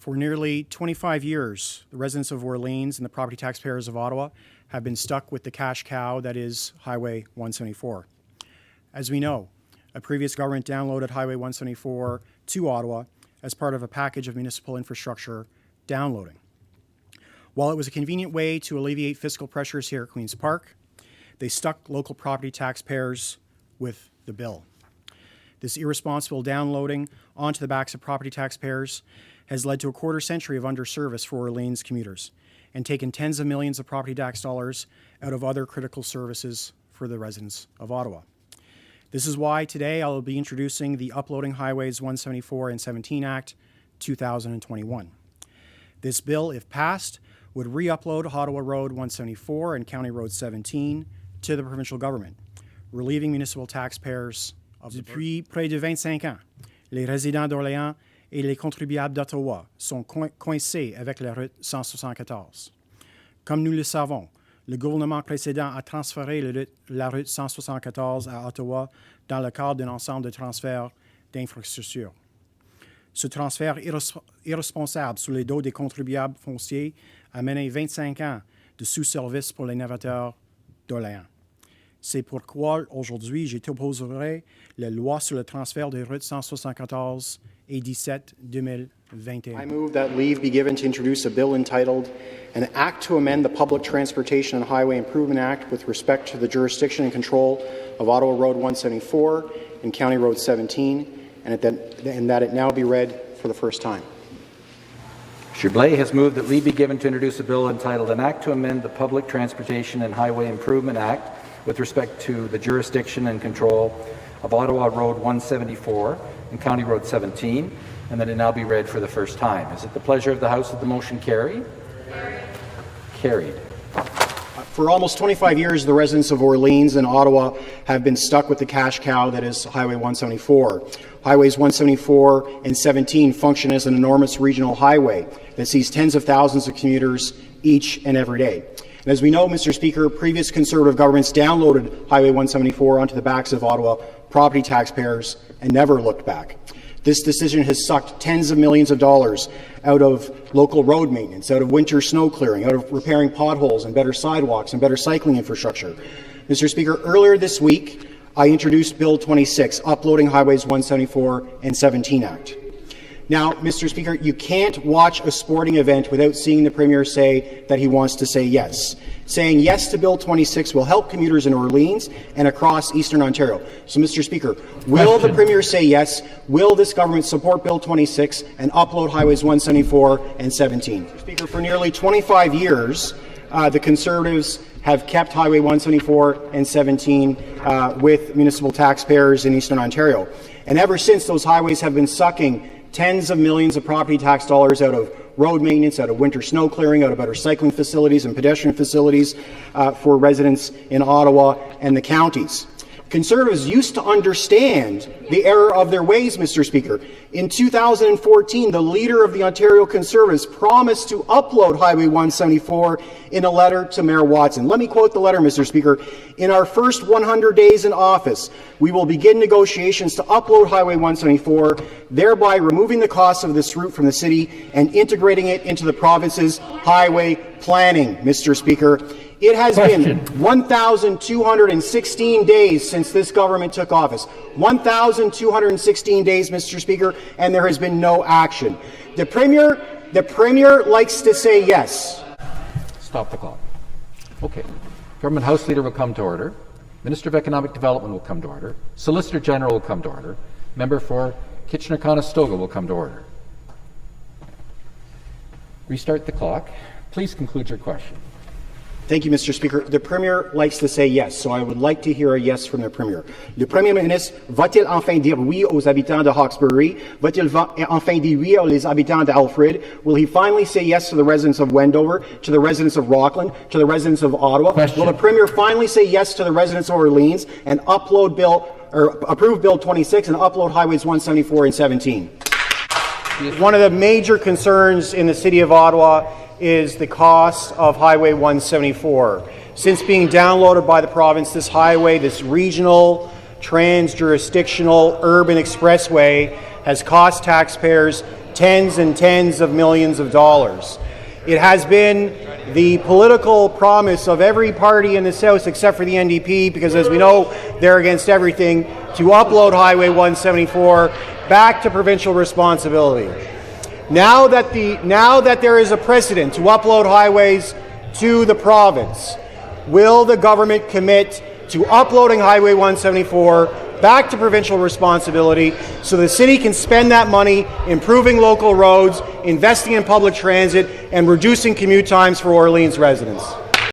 For nearly 25 years, the residents of Orléans and the property taxpayers of Ottawa have been stuck with the cash cow that is Highway 174. As we know, a previous government downloaded Highway 174 to Ottawa as part of a package of municipal infrastructure downloading. While it was a convenient way to alleviate fiscal pressures here at Queen's Park, they stuck local property taxpayers with the bill. This irresponsible downloading onto the backs of property taxpayers has led to a quarter century of underservice for Orléans commuters and taken tens of millions of property tax dollars out of other critical services for the residents of Ottawa. This is why today I will be introducing the Uploading Highways 174 and 17 Act 2021. This bill, if passed, would re-upload Ottawa Road 174 and County Road 17 to the provincial government, relieving municipal taxpayers of the burden. Depuis près de 25 ans, les résidents d'Orléans et les contribuables d'Ottawa sont coincés avec la route 174. Comme nous le savons, le gouvernement précédent a transféré la route 174 à Ottawa dans le cadre d'un ensemble de transferts d'infrastructures. Ce transfert irresponsable sur les dos des contribuables fonciers a mené 25 ans de sous-service pour les navigateurs d'Orléans. C'est pourquoi aujourd'hui, je t'opposerai la loi sur le transfert des routes 174 et 17 2021. I move that leave be given to introduce a bill entitled An Act to Amend the Public Transportation and Highway Improvement Act with respect to the jurisdiction and control of Ottawa Road 174 and County Road 17, and that it now be read for the first time. HWY has moved that leave be given to introduce a bill entitled An Act to Amend the Public Transportation and Highway Improvement Act with respect to the jurisdiction and control of Ottawa Road 174 and County Road 17, and that it now be read for the first time. Is it the pleasure of the House that the motion carry? Carried. For almost 25 years, the residents of Orléans and Ottawa have been stuck with the cash cow that is Highway 174. Highways 174 and 17 function as an enormous regional highway that sees tens of thousands of commuters each and every day. And as we know, Mr. Speaker, previous Conservative governments downloaded Highway 174 onto the backs of Ottawa property taxpayers and never looked back. This decision has sucked tens of millions of dollars out of local road maintenance, out of winter snow clearing, out of repairing potholes and better sidewalks and better cycling infrastructure. Mr. Speaker, earlier this week, I introduced Bill 26, Uploading Highways 174 and 17 Act. Now, Mr. Speaker, you can't watch a sporting event without seeing the Premier say that he wants to say yes. Saying yes to Bill 26 will help commuters in Orléans and across Eastern Ontario. So, Mr. Speaker, will the Premier say yes? Will this government support Bill 26 and upload Highways 174 and 17? Mr. Speaker, for nearly 25 years, the Conservatives have kept Highway 174 and 17 with municipal taxpayers in Eastern Ontario. And ever since, those highways have been sucking tens of millions of property tax dollars out of road maintenance, out of winter snow clearing, out of better cycling facilities and pedestrian facilities for residents in Ottawa and the counties. Conservatives used to understand the error of their ways, Mr. Speaker. In 2014, the leader of the Ontario Conservatives promised to upload Highway 174 in a letter to Mayor Watson. Let me quote the letter, Mr. Speaker. In our first 100 days in office, we will begin negotiations to upload Highway 174, thereby removing the costs of this route from the city and integrating it into the province's highway planning, Mr. Speaker. It has been 1,216 days since this government took office. 1,216 days, Mr. Speaker, and there has been no action. The Premier likes to say yes. Stop the clock. Okay. Government House Leader will come to order. Minister of Economic Development will come to order. Solicitor General will come to order. Member for Kitchener-Conestoga will come to order. Restart the clock. Please conclude your question. Thank you, Mr. Speaker. The Premier likes to say yes, so I would like to hear a yes from the Premier. Le Premier ministre va-t-il enfin dire oui aux habitants de Hawkesbury? Va-t-il enfin dire oui aux habitants d'Alfred? Will he finally say yes to the residents of Wendover, to the residents of Rockland, to the residents of Ottawa? Will the Premier finally say yes to the residents of Orléans and approve Bill 26 and upload Highways 174 and 17? One of the major concerns in the City of Ottawa is the cost of Highway 174. Since being downloaded by the province, this highway, this regional, trans-jurisdictional, urban expressway, has cost taxpayers tens and tens of millions of dollars. It has been the political promise of every party in this House except for the NDP, because as we know, they're against everything, to upload Highway 174 back to provincial responsibility. Now that there is a precedent to upload highways to the province, will the government commit to uploading Highway 174 back to provincial responsibility so the city can spend that money improving local roads, investing in public transit, and reducing commute times for Orleans residents?